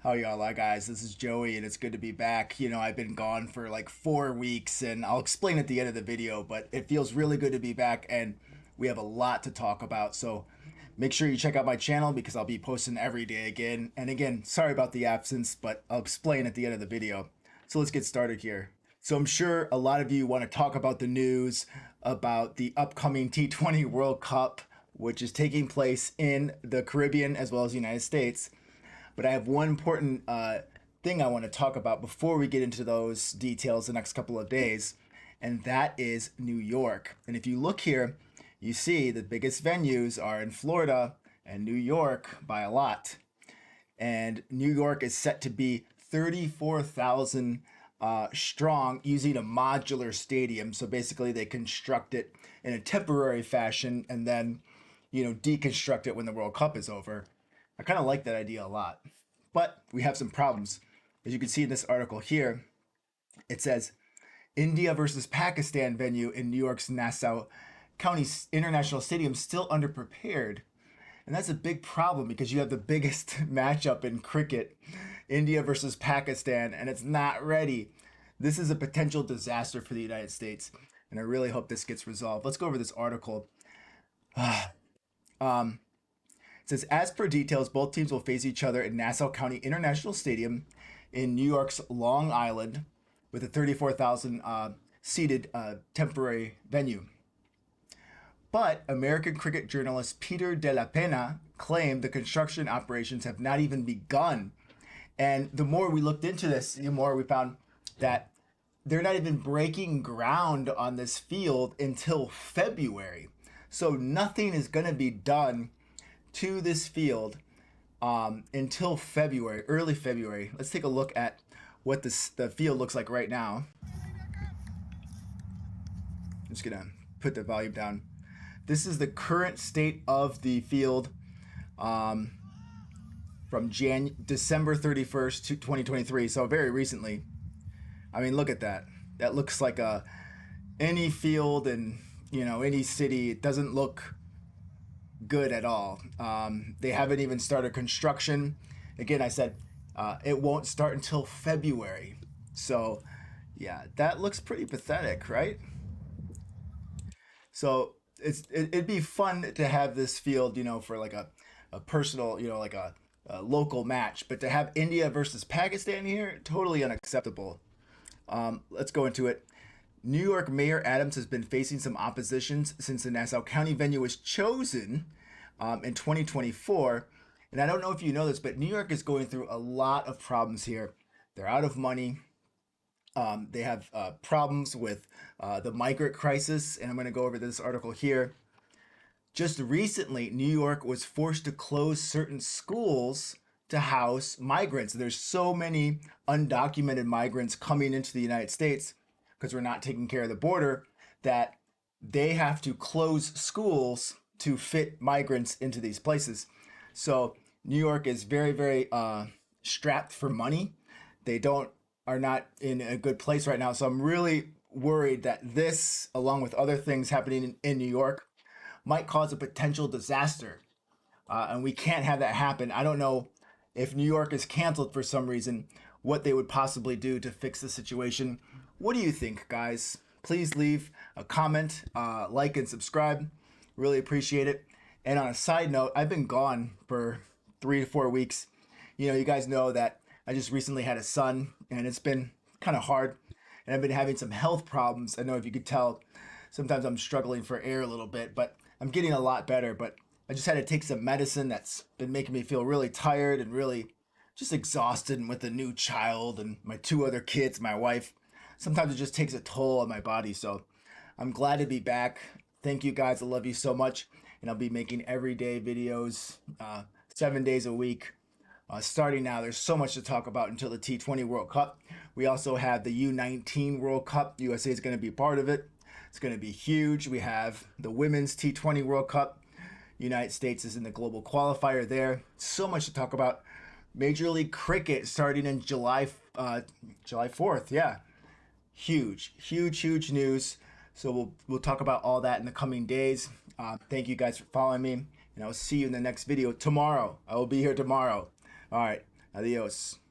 How y'all are, guys? This is Joey, and it's good to be back. I've been gone for like 4 weeks, and I'll explain at the end of the video, but it feels really good to be back, and we have a lot to talk about. So make sure you check out my channel because I'll be posting every day again. And again, sorry about the absence, but I'll explain at the end of the video. So let's get started here. So I'm sure a lot of you want to talk about the news about the upcoming T20 World Cup, which is taking place in the Caribbean as well as the United States. But I have one important thing I want to talk about before we get into those details the next couple of days, and that is New York. And if you look here, you see the biggest venues are in Florida and New York by a lot. And New York is set to be 34,000 strong using a modular stadium. So basically, they construct it in a temporary fashion and then, deconstruct it when the World Cup is over. I kind of like that idea a lot. But we have some problems. As you can see in this article here, it says India versus Pakistan venue in New York's Nassau County International Stadium still underprepared. And that's a big problem because you have the biggest matchup in cricket, India versus Pakistan, and it's not ready. This is a potential disaster for the United States, and I really hope this gets resolved. Let's go over this article. It says, as per details, both teams will face each other in Nassau County International Stadium in New York's Long Island with a 34,000 seated temporary venue. But American cricket journalist Peter de la Pena claimed the construction operations have not even begun. And the more we looked into this, the more we found that they're not even breaking ground on this field until February. So nothing is going to be done to this field until February, early February. Let's take a look at what the field looks like right now. I'm just gonna put the volume down. This is the current state of the field from December 31st to 2023, so very recently. I mean, look at that. That looks like any field in any city. It doesn't look good at all. They haven't even started construction. Again, I said it won't start until February. So yeah, that looks pretty pathetic, right? So it'd be fun to have this field, for like a personal, like a local match, but to have India versus Pakistan here, totally unacceptable. Let's go into it. New York Mayor Adams has been facing some oppositions since the Nassau County venue was chosen in 2024. And I don't know if you know this, but New York is going through a lot of problems here. They're out of money. They have problems with the migrant crisis. And I'm going to go over this article here. Just recently, New York was forced to close certain schools to house migrants. There's so many undocumented migrants coming into the United States because we're not taking care of the border that they have to close schools to fit migrants into these places. So New York is very, very strapped for money. They are not in a good place right now. So I'm really worried that this, along with other things happening in New York, might cause a potential disaster. And we can't have that happen. I don't know if New York is canceled for some reason, what they would possibly do to fix the situation. What do you think, guys? Please leave a comment, like, and subscribe. Really appreciate it. And on a side note, I've been gone for 3 to 4 weeks. You guys know that I just recently had a son, and it's been kind of hard. And I've been having some health problems. I know if you could tell, sometimes I'm struggling for air a little bit, but I'm getting a lot better. But I just had to take some medicine that's been making me feel really tired and really just exhausted, and with a new child and my 2 other kids, my wife. Sometimes it just takes a toll on my body. So I'm glad to be back. Thank you, guys. I love you so much. And I'll be making everyday videos 7 days a week. Starting now, there's so much to talk about until the T20 World Cup. We also have the U19 World Cup. USA is going to be part of it. It's going to be huge. We have the Women's T20 World Cup. United States is in the global qualifier there. So much to talk about. Major League Cricket starting in July 4th. Yeah. Huge, huge, huge news. So we'll talk about all that in the coming days. Thank you guys for following me, and I'll see you in the next video tomorrow. I will be here tomorrow. All right. Adios.